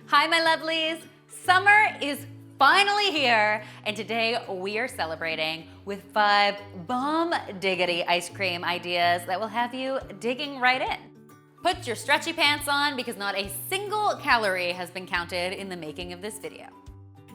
Hi, my lovelies. Summer is finally here, and today we are celebrating with 5 bomb diggity ice cream ideas that will have you digging right in. Put your stretchy pants on because not a single calorie has been counted in the making of this video.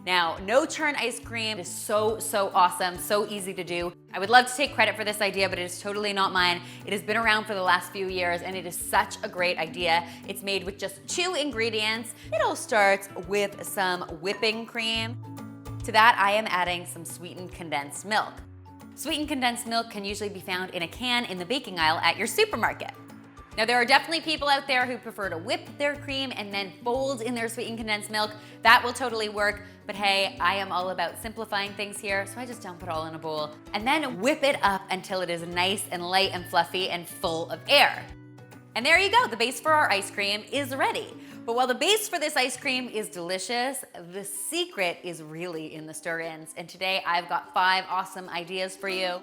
Now, no-churn ice cream is so awesome, so easy to do. I would love to take credit for this idea, but it is totally not mine. It has been around for the last few years, and it is such a great idea. It's made with just 2 ingredients. It all starts with some whipping cream. To that, I am adding some sweetened condensed milk. Sweetened condensed milk can usually be found in a can in the baking aisle at your supermarket. Now, there are definitely people out there who prefer to whip their cream and then fold in their sweetened condensed milk. That will totally work, but hey, I am all about simplifying things here, so I just dump it all in a bowl and then whip it up until it is nice and light and fluffy and full of air. And there you go, the base for our ice cream is ready. But while the base for this ice cream is delicious, the secret is really in the stir-ins. And today I've got 5 awesome ideas for you.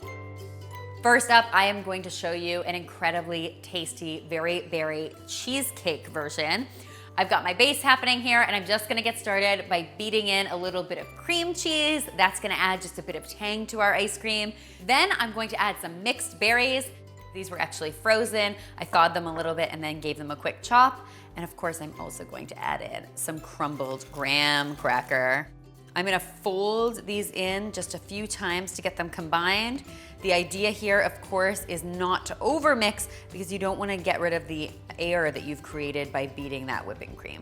First up, I am going to show you an incredibly tasty, very berry cheesecake version. I've got my base happening here, and I'm just gonna get started by beating in a little bit of cream cheese. That's gonna add just a bit of tang to our ice cream. Then I'm going to add some mixed berries. These were actually frozen. I thawed them a little bit and then gave them a quick chop. And of course, I'm also going to add in some crumbled graham cracker. I'm gonna fold these in just a few times to get them combined. The idea here, of course, is not to overmix because you don't wanna get rid of the air that you've created by beating that whipping cream.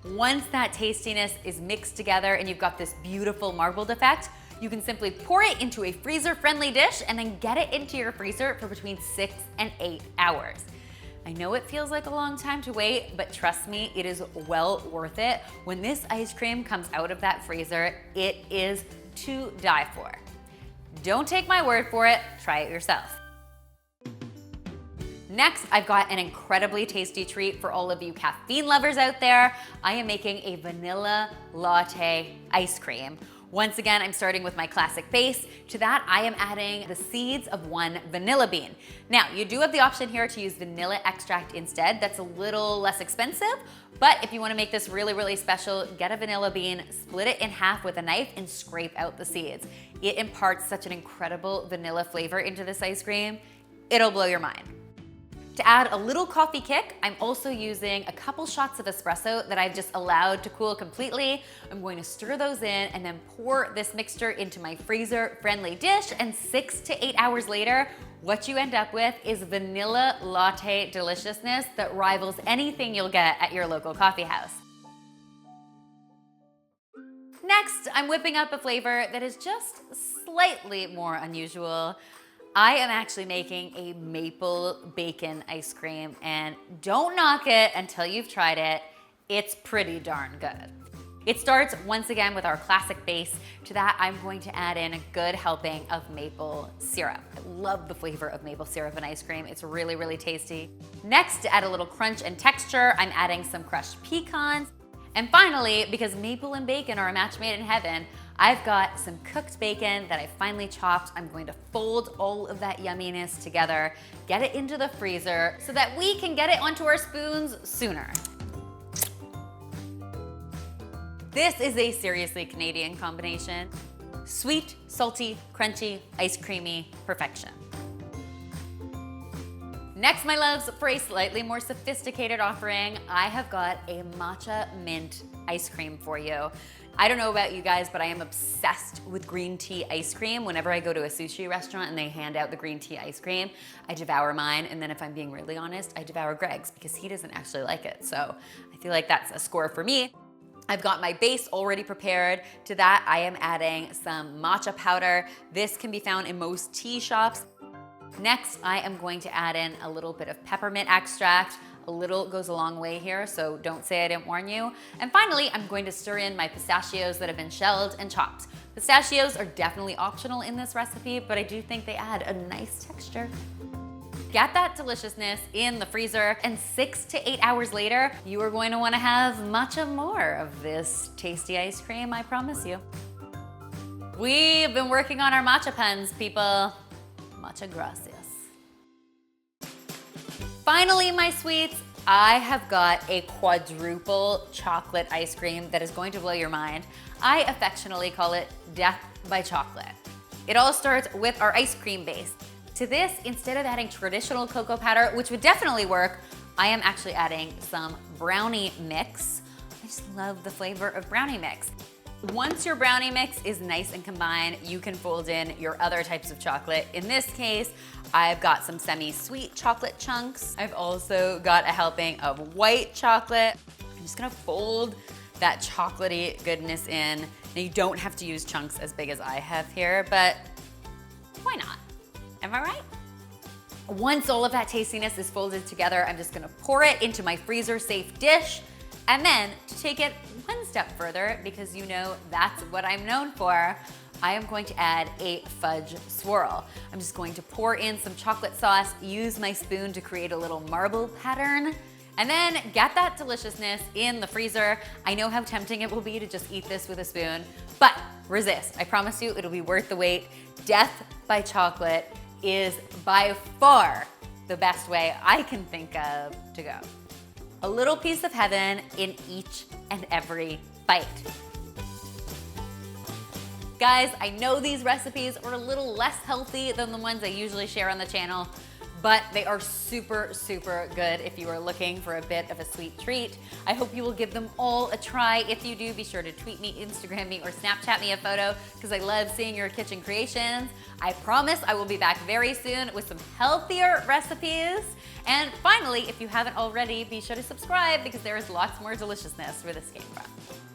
Once that tastiness is mixed together and you've got this beautiful marbled effect, you can simply pour it into a freezer-friendly dish and then get it into your freezer for between 6 and 8 hours. I know it feels like a long time to wait, but trust me, it is well worth it. When this ice cream comes out of that freezer, it is to die for. Don't take my word for it, try it yourself. Next, I've got an incredibly tasty treat for all of you caffeine lovers out there. I am making a vanilla latte ice cream. Once again, I'm starting with my classic base. To that, I am adding the seeds of 1 vanilla bean. Now, you do have the option here to use vanilla extract instead. That's a little less expensive, but if you wanna make this really special, get a vanilla bean, split it in half with a knife, and scrape out the seeds. It imparts such an incredible vanilla flavor into this ice cream. It'll blow your mind. To add a little coffee kick, I'm also using a couple shots of espresso that I've just allowed to cool completely. I'm going to stir those in and then pour this mixture into my freezer-friendly dish, and 6 to 8 hours later, what you end up with is vanilla latte deliciousness that rivals anything you'll get at your local coffee house. Next, I'm whipping up a flavor that is just slightly more unusual. I am actually making a maple bacon ice cream, and don't knock it until you've tried it. It's pretty darn good. It starts once again with our classic base. To that, I'm going to add in a good helping of maple syrup. I love the flavor of maple syrup in ice cream. It's really tasty. Next, to add a little crunch and texture, I'm adding some crushed pecans. And finally, because maple and bacon are a match made in heaven, I've got some cooked bacon that I finely chopped. I'm going to fold all of that yumminess together, get it into the freezer so that we can get it onto our spoons sooner. This is a seriously Canadian combination. Sweet, salty, crunchy, ice creamy perfection. Next, my loves, for a slightly more sophisticated offering, I have got a Matcha Mint ice cream for you. I don't know about you guys, but I am obsessed with green tea ice cream. Whenever I go to a sushi restaurant and they hand out the green tea ice cream, I devour mine, and then if I'm being really honest, I devour Greg's because he doesn't actually like it. So I feel like that's a score for me. I've got my base already prepared. To that, I am adding some matcha powder. This can be found in most tea shops. Next, I am going to add in a little bit of peppermint extract. A little goes a long way here, so don't say I didn't warn you. And finally, I'm going to stir in my pistachios that have been shelled and chopped. Pistachios are definitely optional in this recipe, but I do think they add a nice texture. Get that deliciousness in the freezer, and 6 to 8 hours later, you are going to want to have matcha more of this tasty ice cream, I promise you. We've been working on our matcha puns, people. Muchas gracias. Finally, my sweets, I have got a quadruple chocolate ice cream that is going to blow your mind. I affectionately call it death by chocolate. It all starts with our ice cream base. To this, instead of adding traditional cocoa powder, which would definitely work, I am actually adding some brownie mix. I just love the flavor of brownie mix. Once your brownie mix is nice and combined, you can fold in your other types of chocolate. In this case, I've got some semi-sweet chocolate chunks. I've also got a helping of white chocolate. I'm just gonna fold that chocolatey goodness in. Now you don't have to use chunks as big as I have here, but why not? Am I right? Once all of that tastiness is folded together, I'm just gonna pour it into my freezer-safe dish. And then to take it one step further, because you know that's what I'm known for, I am going to add a fudge swirl. I'm just going to pour in some chocolate sauce, use my spoon to create a little marble pattern, and then get that deliciousness in the freezer. I know how tempting it will be to just eat this with a spoon, but resist. I promise you it'll be worth the wait. Death by chocolate is by far the best way I can think of to go. A little piece of heaven in each and every bite. Guys, I know these recipes are a little less healthy than the ones I usually share on the channel, but they are super, super good if you are looking for a bit of a sweet treat. I hope you will give them all a try. If you do, be sure to tweet me, Instagram me, or Snapchat me a photo, because I love seeing your kitchen creations. I promise I will be back very soon with some healthier recipes. And finally, if you haven't already, be sure to subscribe, because there is lots more deliciousness where this came from.